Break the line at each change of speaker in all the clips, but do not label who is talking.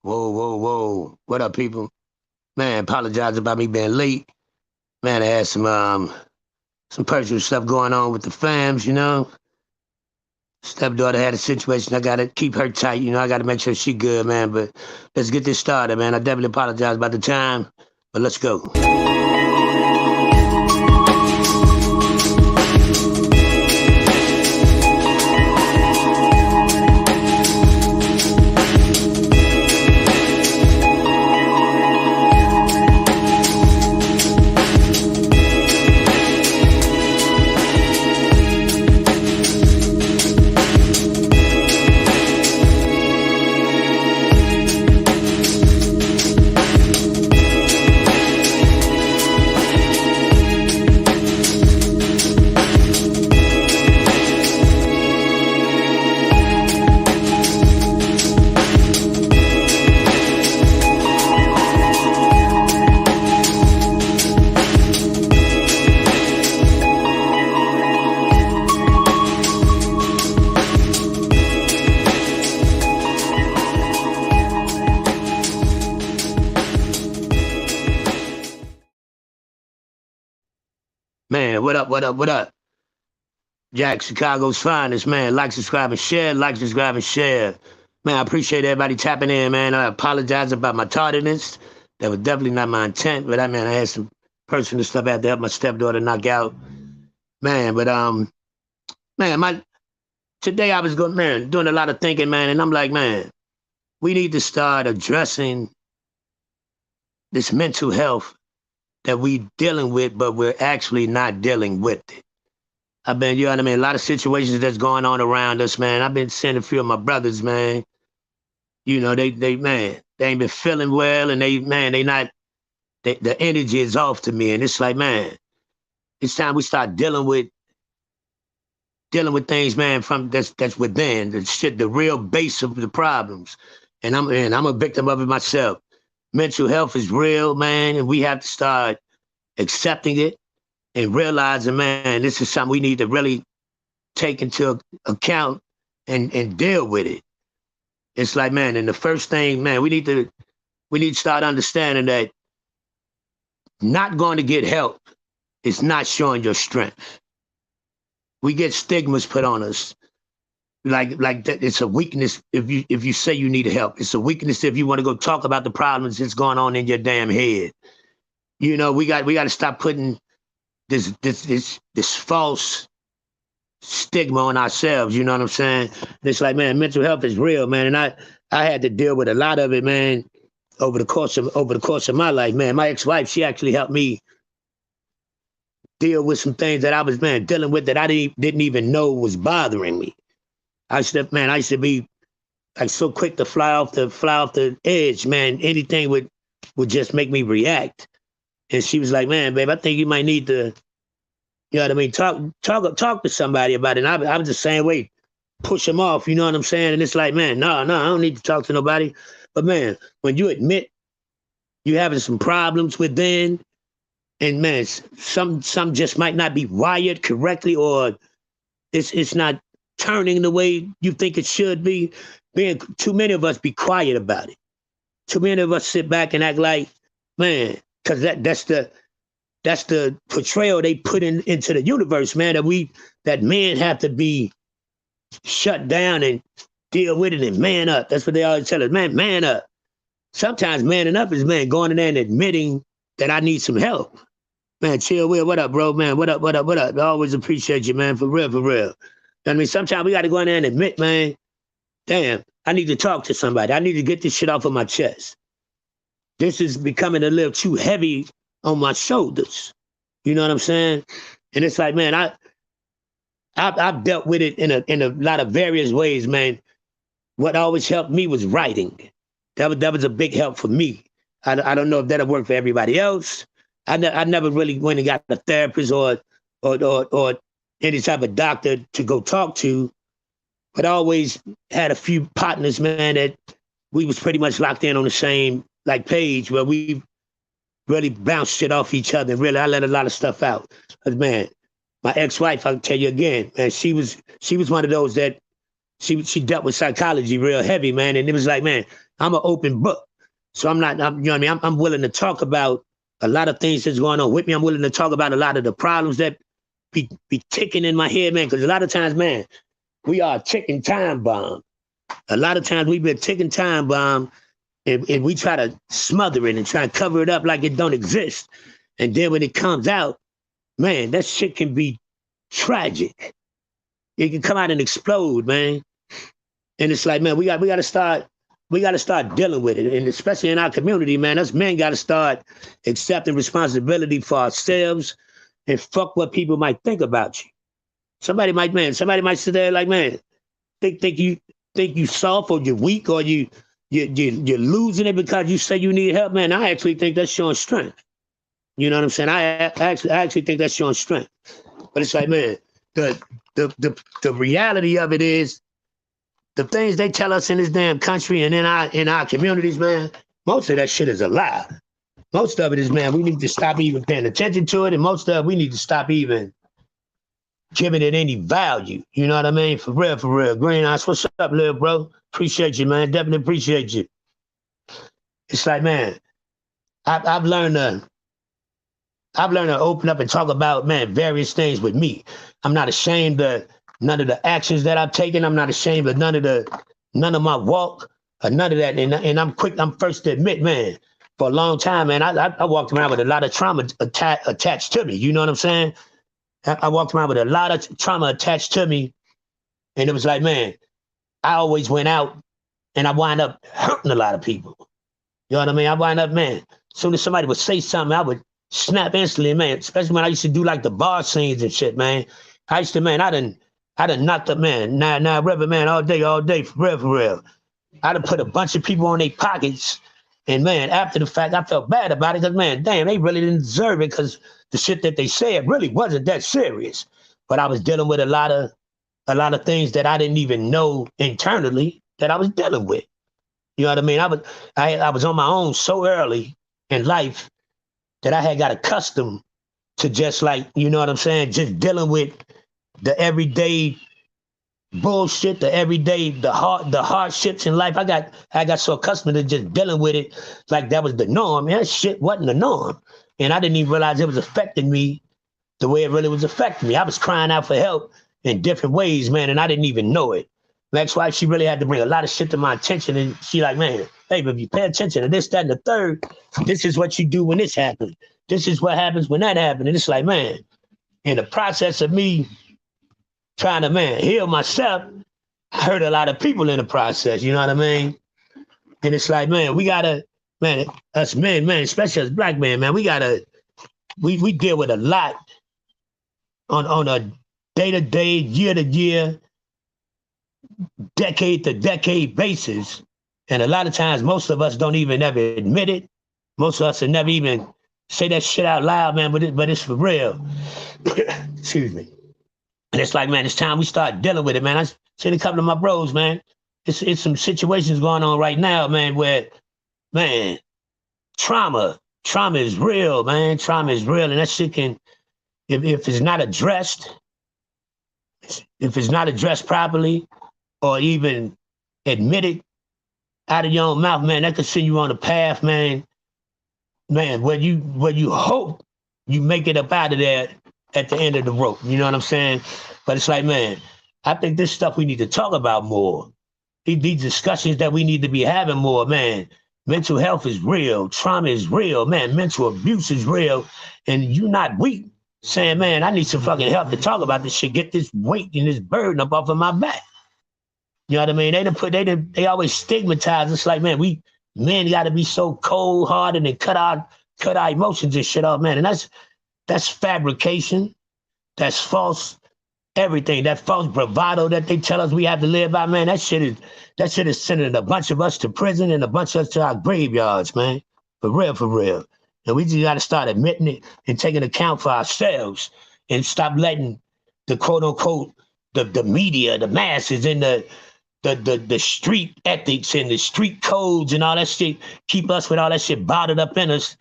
Whoa, whoa, whoa. What up, people? Man, apologize about me being late. Man, I had some personal stuff going on with the fams. Stepdaughter had a situation. I gotta keep her tight. I gotta make sure she good, man. But let's get this started, man. I definitely apologize about the time, but let's go. Man, what up, what up, what up? Jack, Chicago's finest, man. Like, subscribe, and share. Like, subscribe, and share. Man, I appreciate everybody tapping in, man. I apologize about my tardiness. That was definitely not my intent, but I had some personal stuff I had to help my stepdaughter knock out. Man, but man, today I was going, man, doing a lot of thinking, man, and I'm like, man, we need to start addressing this mental health that we dealing with, but we're actually not dealing with it. You know what I mean? A lot of situations that's going on around us, man. I've been seeing a few of my brothers, man. Man, they ain't been feeling well, and the energy is off to me, and it's like, man, it's time we start dealing with things, man, from that's within the shit, the real base of the problems. And I'm a victim of it myself. Mental health is real, man, and we have to start accepting it and realizing, man, this is something we need to really take into account and deal with it. It's like, man, and the first thing, man, we need to start understanding that not going to get help is not showing your strength. We get stigmas put on us. Like that, it's a weakness if you say you need help. It's a weakness if you want to go talk about the problems that's going on in your damn head. We got to stop putting this false stigma on ourselves. You know what I'm saying? It's like, man, mental health is real, man, and I had to deal with a lot of it, man, over the course of my life, man. My ex-wife, she actually helped me deal with some things that I was, man, dealing with that I didn't even know was bothering me. I used to be like so quick to fly off the edge, man. Anything would just make me react. And she was like, man, babe, I think you might need to, you know what I mean, talk to somebody about it. And I was the same way, push them off, you know what I'm saying? And it's like, man, no, I don't need to talk to nobody. But man, when you admit you having some problems within, and man, some just might not be wired correctly, or it's not turning the way you think it should be. Too many of us be quiet about it. Too many of us sit back and act like, man, because that's the portrayal they put into the universe, man, that men have to be shut down and deal with it and man up. That's what they always tell us, man up. Sometimes manning up is, man, going in there and admitting that I need some help. Man, chill, Will. What up, bro? Man, what up? I always appreciate you, man, for real, for real. You know what I mean? Sometimes we got to go in there and admit, man, damn, I need to talk to somebody. I need to get this shit off of my chest. This is becoming a little too heavy on my shoulders. You know what I'm saying? And it's like, man, I've dealt with it in a lot of various ways, man. What always helped me was writing. That was a big help for me. I don't know if that'll work for everybody else. I never really went and got a therapist or any type of doctor to go talk to, but I always had a few partners, man, that we was pretty much locked in on the same like page where we really bounced shit off each other. Really, I let a lot of stuff out. Cause man, my ex-wife, I'll tell you again, man, she was one of those that she dealt with psychology real heavy, man. And it was like, man, I'm an open book. So I'm not, you know what I mean? I'm willing to talk about a lot of things that's going on with me. I'm willing to talk about a lot of the problems that be ticking in my head, man. Because a lot of times, man, we are a ticking time bomb. A lot of times we've been ticking time bomb, and we try to smother it and try to cover it up like it don't exist. And then when it comes out, man, that shit can be tragic. It can come out and explode, man. And it's like, man, we got to start dealing with it. And especially in our community, man, us men got to start accepting responsibility for ourselves and fuck what people might think about you. Somebody might sit there like, man, think you soft or you're weak or you're losing it because you say you need help, man. I actually think that's showing strength. You know what I'm saying? I actually think that's showing strength. But it's like, man, the reality of it is the things they tell us in this damn country and in our communities, man, most of that shit is a lie. Most of it is, man, we need to stop even paying attention to it, and most of it, we need to stop even giving it any value. You know what I mean? For real. Green Eyes, what's up, little bro? Appreciate you, man. Definitely appreciate you. It's like, man, I've learned to open up and talk about, man, various things with me. I'm not ashamed of none of the actions that I've taken. I'm not ashamed of none of my walk or none of that. And I'm first to admit, man, for a long time, man, I walked around with a lot of trauma attached to me. You know what I'm saying? I walked around with a lot of trauma attached to me. And it was like, man, I always went out and I wind up hurting a lot of people. You know what I mean? I wind up, man, as soon as somebody would say something, I would snap instantly, man, especially when I used to do like the bar scenes and shit, man. I used to, man, I done knocked up, man, Nile River, man, all day, for real. I done put a bunch of people on their pockets. And, man, after the fact, I felt bad about it because, man, damn, they really didn't deserve it because the shit that they said really wasn't that serious. But I was dealing with a lot of things that I didn't even know internally that I was dealing with. You know what I mean? I was on my own so early in life that I had got accustomed to just like, you know what I'm saying, just dealing with the everyday bullshit, the hardships in life. I got so accustomed to just dealing with it like that was the norm. Man, that shit wasn't the norm. And I didn't even realize it was affecting me the way it really was affecting me. I was crying out for help in different ways, man, and I didn't even know it. My ex-wife, she really had to bring a lot of shit to my attention, and she like, man, hey, but if you pay attention to this, that, and the third, this is what you do when this happens. This is what happens when that happens. And it's like, man, in the process of me trying to, man, heal myself, I hurt a lot of people in the process, you know what I mean? And it's like, man, we gotta, man, us men, man, especially as black men, man, we deal with a lot on a day-to-day, year-to-year, decade-to-decade basis. And a lot of times, most of us don't even ever admit it. Most of us will never even say that shit out loud, man, but it's for real. Excuse me. And it's like, man, it's time we start dealing with it, man. I seen a couple of my bros, man. It's some situations going on right now, man, where, man, trauma is real, man. Trauma is real. And that shit can, if it's not addressed properly or even admitted out of your own mouth, man, that could send you on a path, man, where you hope you make it up out of there at the end of the rope. You know what I'm saying? But it's like, man, I think this stuff we need to talk about more. These discussions that we need to be having more, man. Mental health is real. Trauma is real, man. Mental abuse is real. And you're not weak saying, man, I need some fucking help to talk about this shit. Get this weight and this burden up off of my back. You know what I mean? They always stigmatize us like, man, we men got to be so cold-hearted and cut our emotions and shit off, man. And that's fabrication. That's false everything. That false bravado that they tell us we have to live by, man. That shit is sending a bunch of us to prison and a bunch of us to our graveyards, man. For real. And we just got to start admitting it and taking account for ourselves and stop letting the quote unquote the media, the masses, and the street ethics and the street codes and all that shit keep us with all that shit bottled up in us.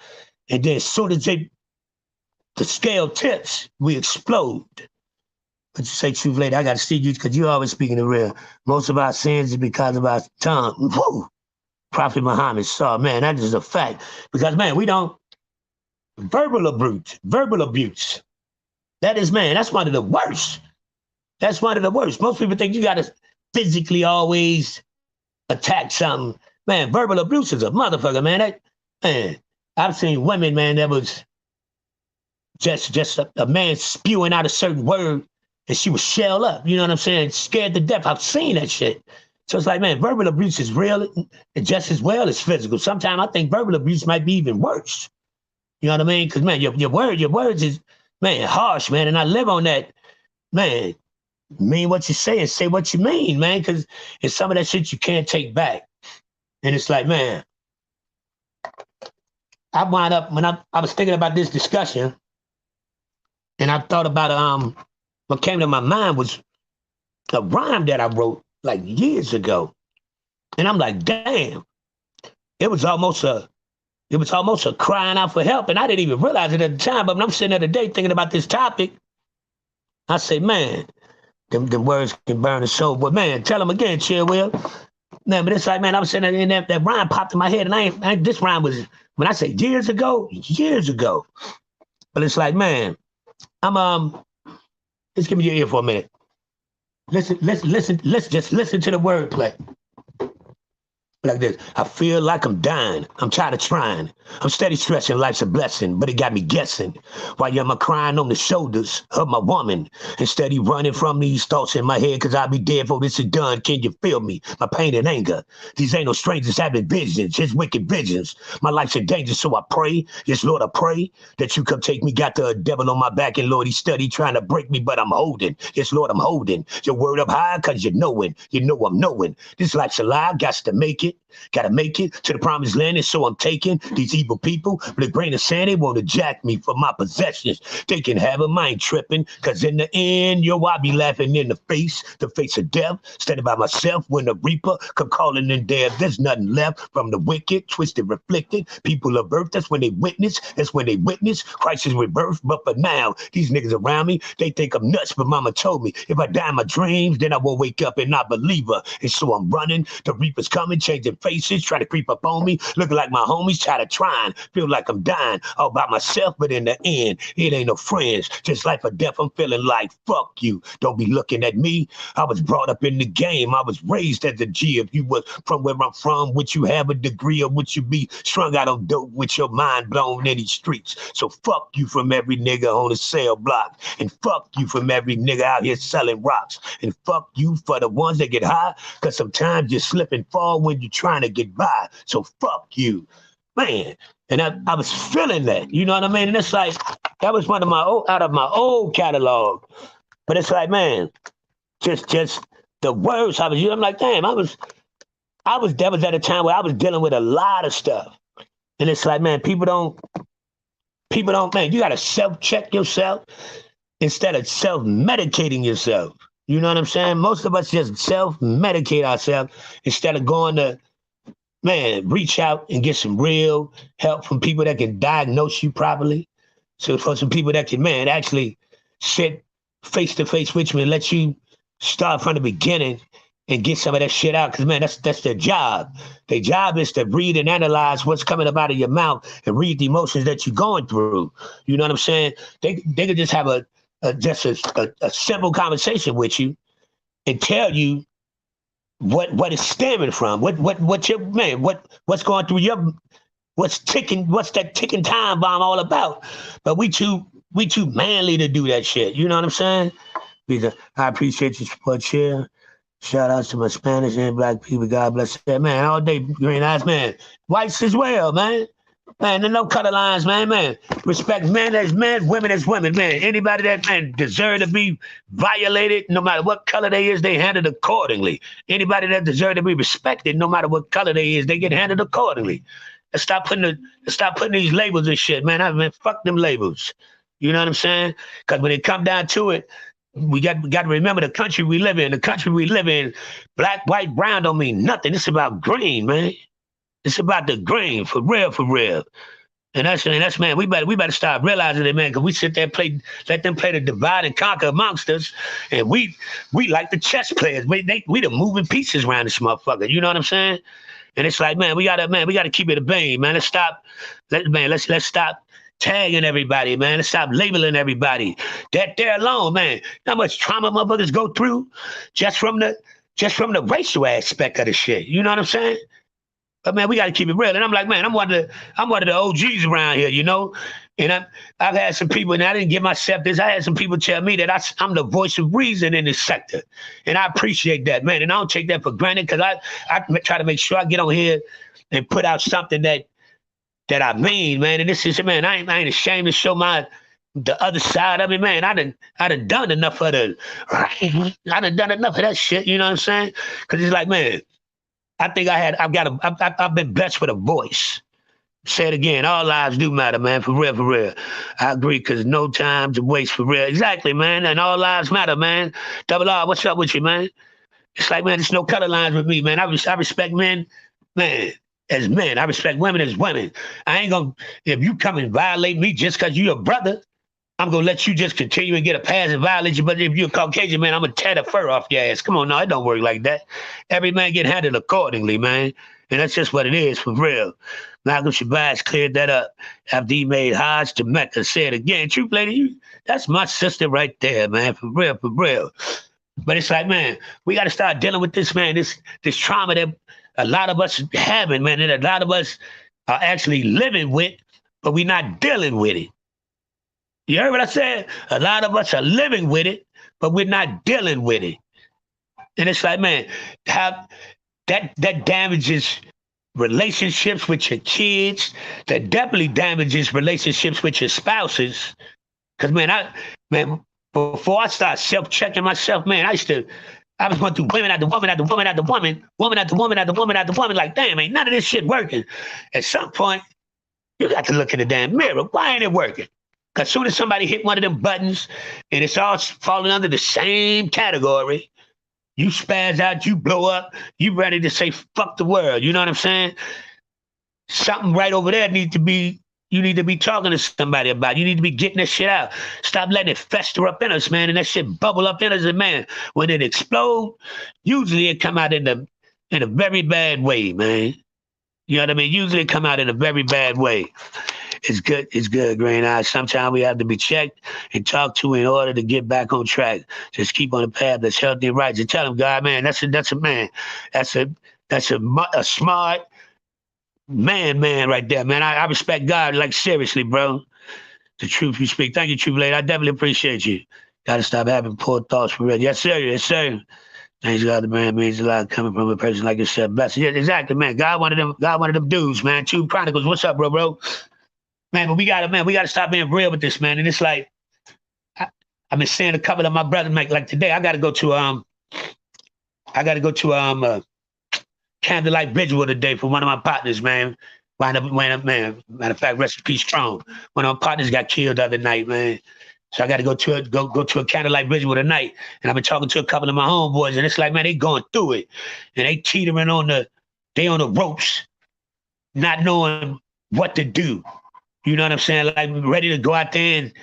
And then as soon as the scale tips, we explode. But you say truth later, I got to see you because you're always speaking the real. Most of our sins is because of our tongue. Woo! Prophet Muhammad saw, man, that is a fact. Because, man, we don't, verbal abuse. That is, man, that's one of the worst. That's one of the worst. Most people think you got to physically always attack something. Man, verbal abuse is a motherfucker, man. Man, I've seen women, man, that was just a man spewing out a certain word and she was shell up. You know what I'm saying? Scared to death. I've seen that shit. So it's like, man, verbal abuse is real and just as well as physical. Sometimes I think verbal abuse might be even worse. You know what I mean? Because, man, your words is, man, harsh, man. And I live on that, man, mean what you say and say what you mean, man, because it's some of that shit you can't take back. And it's like, man, I wound up, when I was thinking about this discussion, and I thought about, what came to my mind was a rhyme that I wrote like years ago. And I'm like, damn, it was almost a crying out for help. And I didn't even realize it at the time, but when I'm sitting there today thinking about this topic, I say, man, them words can burn the soul. But man, tell them again, Chill Will. Man, but it's like, man, I was sitting there and that rhyme popped in my head. And this rhyme was, when I say years ago. But it's like, man, just give me your ear for a minute. Listen, just listen to the wordplay. Like this. I feel like I'm dying. I'm tired of trying. I'm steady stressing. Life's a blessing, but it got me guessing. While you're crying on the shoulders of my woman, and steady running from these thoughts in my head, because I'll be dead before this is done. Can you feel me? My pain and anger. These ain't no strangers having visions, just wicked visions. My life's in danger, so I pray. Yes, Lord, I pray that you come take me. Got the devil on my back, and Lord, he's steady trying to break me, but I'm holding. Yes, Lord, I'm holding. Your word up high, because you know I'm knowing. This life's a lie, got to make it. Gotta make it to the promised land, and so I'm taking these evil people with a grain of sand. They want to jack me for my possessions. They can have a mind tripping, because in the end, I'll be laughing in the face of death, standing by myself when the reaper come calling in there. There's nothing left from the wicked, twisted, reflected people of earth. That's when they witness. Christ is rebirth. But for now, these niggas around me, they think I'm nuts. But mama told me, if I die in my dreams, then I will wake up and not believe her. And so I'm running. The reaper's coming, changing faces, trying to creep up on me, looking like my homies, try to trying, feel like I'm dying all by myself, but in the end, it ain't no friends, just life or death. I'm feeling like, fuck you, don't be looking at me. I was brought up in the game, I was raised as a G. If you was from where I'm from, would you have a degree, or would you be strung out on dope with your mind blown in these streets? So fuck you from every nigga on the cell block, and fuck you from every nigga out here selling rocks, and fuck you for the ones that get high, because sometimes you slip and fall when you're trying to get by. So fuck you, man. And I was feeling that, you know what I mean? And it's like, that was one of my out of my old catalog. But it's like, man, just the words I was using. I'm like, damn, that was at a time where I was dealing with a lot of stuff. And it's like, man, people don't, man, you gotta self-check yourself instead of self-medicating yourself. You know what I'm saying? Most of us just self-medicate ourselves instead of going to, man, reach out and get some real help from people that can diagnose you properly. So for some people that can, man, actually sit face to face with you and let you start from the beginning and get some of that shit out. Because, man, that's their job. Their job is to read and analyze what's coming up out of your mouth and read the emotions that you're going through. You know what I'm saying? They could just have a simple conversation with you and tell you what it's stemming from, what's going through your, what's that ticking time bomb all about. But we too manly to do that shit. You know what I'm saying? Because I appreciate your support, Chair. Shout outs to my Spanish and Black people. God bless them, man. All day, green eyes, man. Whites as well, man. Man, there's no color lines, man. Respect men as men, women as women, man. Anybody that, man, deserve to be violated, no matter what color they is, they handled accordingly. Anybody that deserve to be respected, no matter what color they is, they get handled accordingly. Let's stop putting these labels and shit, man. Fuck them labels. You know what I'm saying? Because when it come down to it, we got to remember the country we live in. The country we live in, black, white, brown don't mean nothing. It's about green, man. It's about the green, for real. And that's man, we better start realizing it, man, because we sit there and let them play the divide and conquer amongst us. And we like the chess players. We the moving pieces around this motherfucker. You know what I'm saying? And it's like, man, we gotta keep it a bang, man. Let's stop tagging everybody, man. Let's stop labeling everybody. That there alone, man. How much trauma motherfuckers go through just from the racial aspect of the shit. You know what I'm saying? But man, we got to keep it real. And I'm like, man, I'm one of the OGs around here, you know. And I've had some people, and I didn't give myself this. I had some people tell me that I'm the voice of reason in this sector, and I appreciate that, man. And I don't take that for granted because I try to make sure I get on here and put out something that I mean, man. And this is, man, I ain't ashamed to show the other side of it, man. I done enough of that shit. You know what I'm saying? Because it's like, man, I think I've been blessed with a voice. Say it again. All lives do matter, man. For real, for real. I agree, because no time to waste, for real. Exactly, man. And all lives matter, man. Double R, what's up with you, man? It's like, man, there's no color lines with me, man. I respect men, man, as men. I respect women as women. I ain't gonna, if you come and violate me just because you're a brother, I'm going to let you just continue and get a pass and violate you. But if you're a Caucasian, man, I'm going to tear the fur off your ass. Come on, no, it don't work like that. Every man get handled accordingly, man. And that's just what it is, for real. Malcolm Shabazz cleared that up after he made Hajj to Mecca. Say it again. Truth lady, that's my sister right there, man. For real, for real. But it's like, man, we got to start dealing with this, man, this trauma that a lot of us having, man, and a lot of us are actually living with, but we're not dealing with it. You heard what I said? A lot of us are living with it, but we're not dealing with it. And it's like, man, how that damages relationships with your kids. That definitely damages relationships with your spouses. Because, man, before I start self-checking myself, man, I was going through women after woman after woman after woman, woman after woman after woman after woman, like, damn, ain't none of this shit working. At some point, you got to look in the damn mirror. Why ain't it working? Because as soon as somebody hit one of them buttons and it's all falling under the same category, you spaz out, you blow up, you ready to say, fuck the world. You know what I'm saying? Something right over there you need to be talking to somebody about. You need to be getting that shit out. Stop letting it fester up in us, man, and that shit bubble up in us. And, man, when it explode, usually it come out in a very bad way, man. You know what I mean? Usually it come out in a very bad way. It's good, Green Eyes. Sometimes we have to be checked and talked to in order to get back on track. Just keep on the path that's healthy and right. Just tell them, God, man, that's a man. That's a smart man right there, man. I respect God, like, seriously, bro. The truth you speak. Thank you, Truth Lady. I definitely appreciate you. Got to stop having poor thoughts for real. Yes, sir. Yes, sir. Thanks God, the man means a lot coming from a person like yourself. Best. Yeah, exactly, man. God one of them dudes, man. Two Chronicles. What's up, bro? Man, but we gotta stop being real with this, man. And it's like, I've been seeing a couple of my brothers, like today, I gotta go to Candlelight Bridgewater today for one of my partners, man. Man, matter of fact, rest in peace, Strong. One of my partners got killed the other night, man. So I got to go to a Candlelight Bridgewater tonight. And I've been talking to a couple of my homeboys, and it's like, man, they going through it. And they teetering on the ropes, not knowing what to do. You know what I'm saying? Like, ready to go out there and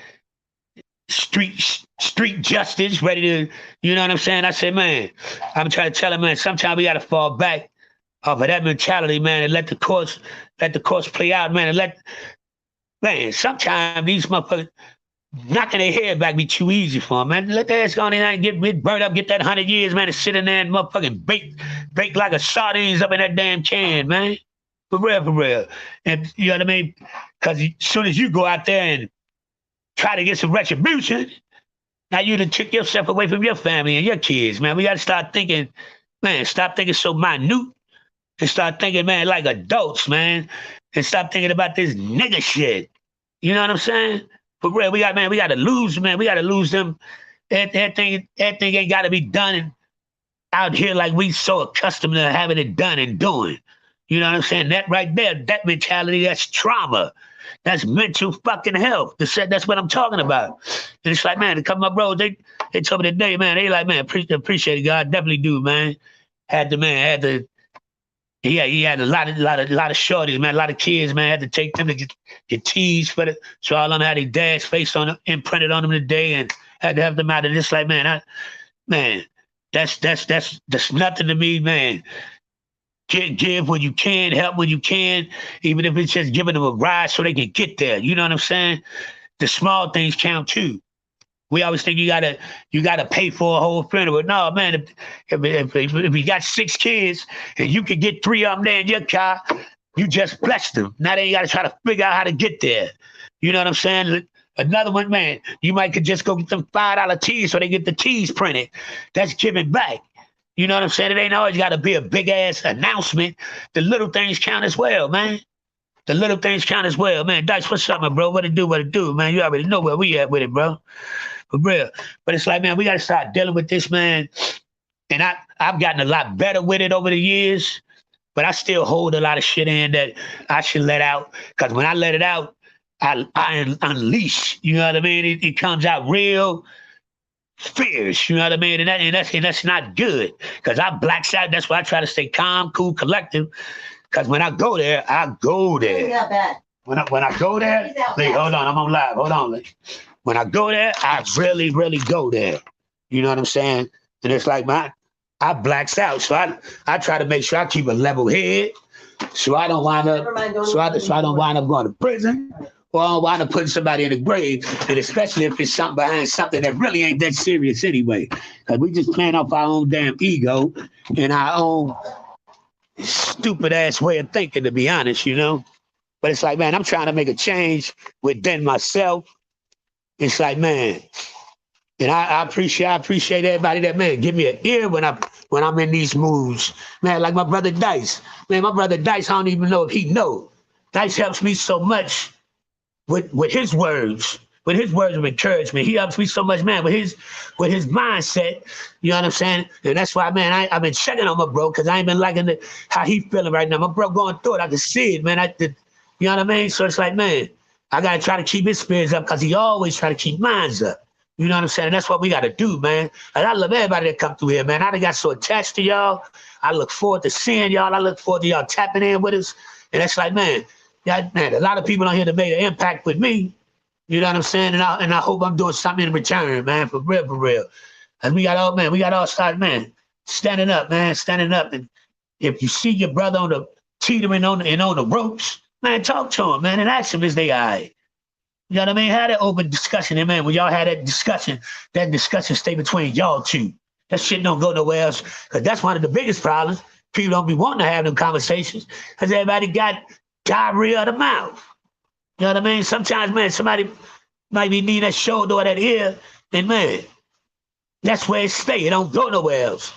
street justice, ready to, you know what I'm saying? I said, man, I'm trying to tell them, man, sometimes we got to fall back off of that mentality, man, and let the course play out, man, and sometimes these motherfuckers knocking their head back be too easy for them, man. Let their ass go in there and get burned up, get that 100 years, man, and sit in there and motherfucking bake like a sardines up in that damn can, man. For real. And you know what I mean? Because as soon as you go out there and try to get some retribution, now you done took yourself away from your family and your kids, man. We got to start thinking, man, stop thinking so minute and start thinking, man, like adults, man, and stop thinking about this nigga shit. You know what I'm saying? For real, we got to lose, man. We got to lose them. Everything ain't got to be done out here like we so accustomed to having it done and doing. You know what I'm saying? That right there, that mentality, that's trauma. That's mental fucking health. That's what I'm talking about. And it's like, man, a couple of my bros, they told me today, man, they like, man, appreciate it, God. Definitely do, man. He had a lot of shorties, man, a lot of kids, man. Had to take them to get teased for it. So all of them had their dad's face on them, imprinted on them today, and had to have them out of this. Like, man, that's nothing to me, man. Give when you can, help when you can, even if it's just giving them a ride so they can get there. You know what I'm saying? The small things count too. We always think you gotta pay for a whole funeral. No, man, if you got 6 kids and you can get 3 of them there in your car, you just blessed them. Now they gotta try to figure out how to get there. You know what I'm saying? Another one, man, you might could just go get them $5 tees so they get the tees printed. That's giving back. You know what I'm saying? It ain't always got to be a big ass announcement. The little things count as well, man. The little things count as well, man. Dice, what's up, bro? What it do, man? You already know where we at with it, bro. For real. But it's like, man, we got to start dealing with this, man. And I've gotten a lot better with it over the years, but I still hold a lot of shit in that I should let out. Because when I let it out, I unleash. You know what I mean? It comes out real fierce. You know what I mean? And that's not good. Because I blacks out. That's why I try to stay calm, cool, collective. Because when I go there, I go there. When I go there, hold on, I'm on live. Hold on. When I go there, I really, really go there. You know what I'm saying? And it's like I blacks out. So I try to make sure I keep a level head so I don't wind up going to prison or I don't wind up putting somebody in the grave. And especially if it's something behind something that really ain't that serious anyway. Because we just playing off our own damn ego and our own stupid ass way of thinking, to be honest, you know? But it's like, man, I'm trying to make a change within myself. It's like, man, and I appreciate everybody that, man, give me an ear when I'm in these moods. Man, like my brother Dice. Man, my brother Dice, I don't even know if he know. Dice helps me so much with his words. With his words of encouragement. He helps me so much, man, with his mindset. You know what I'm saying? And that's why, man, I've been checking on my bro, because I ain't been liking how he feeling right now. My bro going through it. I can see it, man. You know what I mean? So it's like, man, I got to try to keep his spirits up because he always try to keep mine up. You know what I'm saying? And that's what we got to do, man. And I love everybody that come through here, man. I done got so attached to y'all. I look forward to seeing y'all. I look forward to y'all tapping in with us. And that's like, man, a lot of people on here that made an impact with me. You know what I'm saying? And I hope I'm doing something in return, man, for real, for real. And we got all start, man, standing up, man, standing up. And if you see your brother on the teetering on the ropes, man, talk to him, man, and ask him, is they all right? You know what I mean? Have that open discussion, and man, when y'all had that discussion stay between y'all two. That shit don't go nowhere else, because that's one of the biggest problems. People don't be wanting to have them conversations because everybody got diarrhea of the mouth. You know what I mean? Sometimes, man, somebody might be needing that shoulder or that ear, and man, that's where it stay. It don't go nowhere else.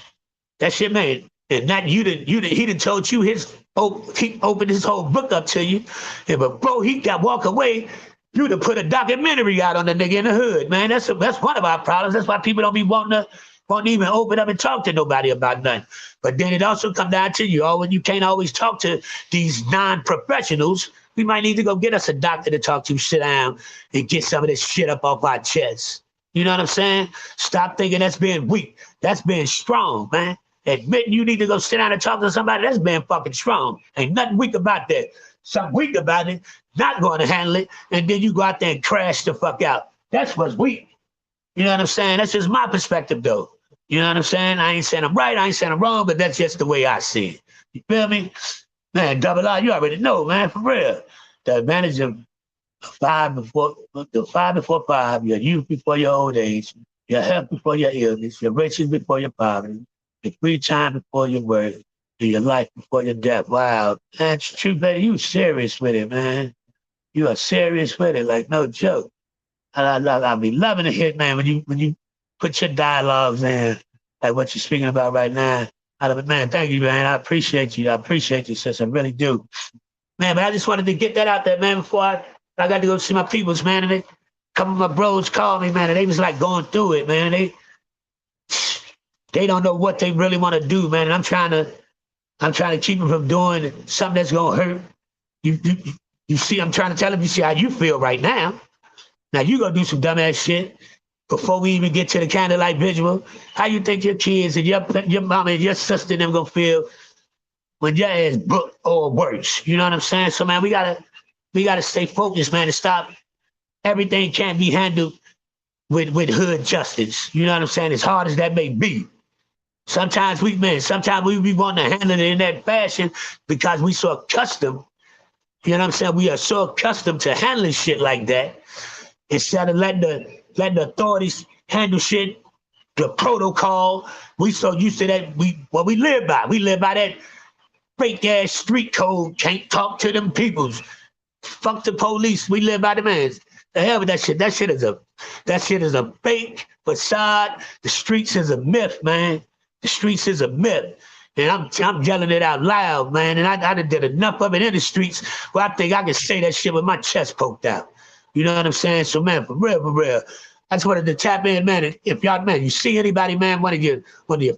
That shit, man. And that he done told you he opened his whole book up to you. And before he got walk away, you'd have put a documentary out on the nigga in the hood, man. That's one of our problems. That's why people don't be wanting to even open up and talk to nobody about nothing. But then it also come down to you. When you can't always talk to these non-professionals, we might need to go get us a doctor to talk to, sit down, and get some of this shit up off our chests. You know what I'm saying? Stop thinking that's being weak. That's being strong, man. Admitting you need to go sit down and talk to somebody, that's being fucking strong. Ain't nothing weak about that. Something weak about it, not going to handle it, and then you go out there and crash the fuck out. That's what's weak. You know what I'm saying? That's just my perspective, though. You know what I'm saying? I ain't saying I'm right, I ain't saying I'm wrong, but that's just the way I see it. You feel me? Man, Double R, you already know, man, for real. The advantage of 5 before 5, your youth before your old age, your health before your illness, your riches before your poverty, your free time before your work, and your life before your death. Wow, that's true, baby. You serious with it, man. You are serious with it, like no joke. I'll be loving to hear, man, when you put your dialogues in, like what you're speaking about right now. Man, thank you, man. I appreciate you. I appreciate you, sis. I really do. Man, but I just wanted to get that out there, man, before I got to go see my peoples, man. And a couple of my bros called me, man, and they was like going through it, man. They don't know what they really want to do, man. And I'm trying to keep them from doing something that's gonna hurt. You see, I'm trying to tell them, you see how you feel right now. Now you gonna do some dumbass shit before we even get to the candlelight visual. How you think your kids and your mama and your sister and them gonna feel when your ass booked or worse? You know what I'm saying? So man, we gotta stay focused, man, and stop. Everything can't be handled with hood justice. You know what I'm saying? As hard as that may be. Sometimes sometimes we want to handle it in that fashion because we so accustomed, you know what I'm saying? We are so accustomed to handling shit like that. Instead of letting the authorities handle shit, the protocol, we so used to that, we live by. We live by that fake ass street code, can't talk to them peoples. Fuck the police. We live by the man. The hell with that shit. That shit is a fake facade. The streets is a myth, man. The streets is a myth. And I'm yelling it out loud, man. And I done did enough of it in the streets where I think I can say that shit with my chest poked out. You know what I'm saying? So, man, for real. I just wanted to tap in, man. If y'all, man, you see anybody, man, one of your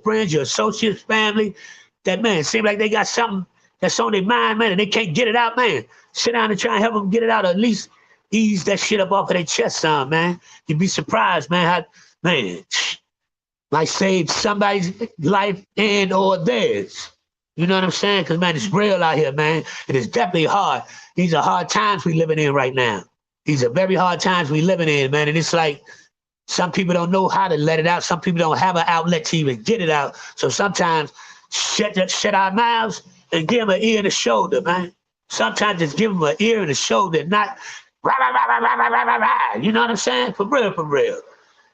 friends, your associates, family, that, man, seem like they got something that's on their mind, man, and they can't get it out, man. Sit down and try and help them get it out, or at least ease that shit up off of their chest, son, man. You'd be surprised, man, how, man, might save somebody's life and or theirs. You know what I'm saying? Because, man, it's real out here, man. It is definitely hard. These are hard times we living in right now. These are very hard times we living in, man. And it's like some people don't know how to let it out. Some people don't have an outlet to even get it out. So sometimes shut our mouths and give them an ear and a shoulder, man. Sometimes just give them an ear and a shoulder, not rah, rah, rah, rah, rah, rah, rah, rah. You know what I'm saying? For real.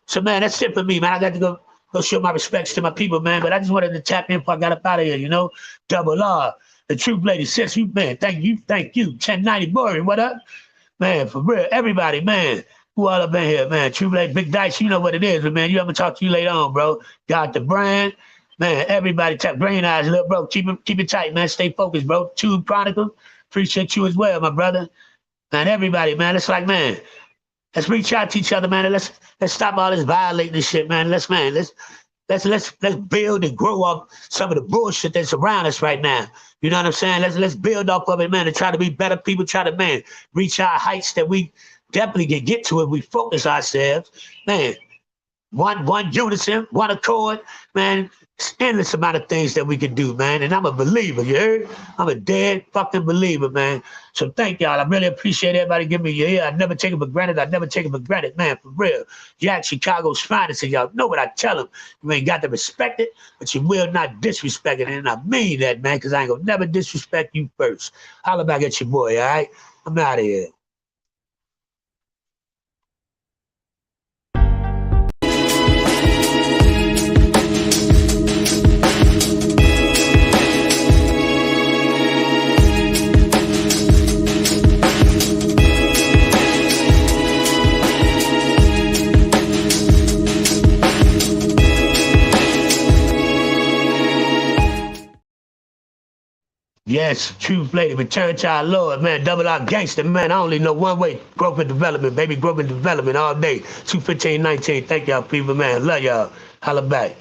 So, man, that's it for me, man. I got to go show my respects to my people, man. But I just wanted to tap in before I got up out of here, you know? Double R, the Truth Lady, sis, you, man. Thank you. 1090 Boring, what up? Man, for real. Everybody, man. Who all up in here, man? Truth Lady, Big Dice, you know what it is, but, man, I'm going to talk to you later on, bro. Got the brand. Man, everybody, Green Eyes, little bro, keep it tight, man. Stay focused, bro. Tube Chronicles, appreciate you as well, my brother. Man, everybody, man, it's like, man, let's reach out to each other, man. And let's stop all this violating this shit, man. Let's build and grow up some of the bullshit that's around us right now. You know what I'm saying? Let's build off of it, man, and try to be better people. Try to, man, reach our heights that we definitely can get to if we focus ourselves, man. One unison, one accord, man. It's endless amount of things that we can do, man. And I'm a believer, you heard? I'm a dead fucking believer, man. So thank y'all. I really appreciate everybody giving me your ear. I never take it for granted. Man, for real. Jack Chicago's finest, and y'all know what I tell them. You ain't got to respect it, but you will not disrespect it. And I mean that, man, because I ain't gonna never disrespect you first. Holla back at your boy, all right? I'm out of here. Yes, Truth Lady, return to our Lord, man. Double R gangster, man. I only know one way. Growth and development, baby. Growth and development all day. 215-19. Thank y'all, people, man. Love y'all. Holla back.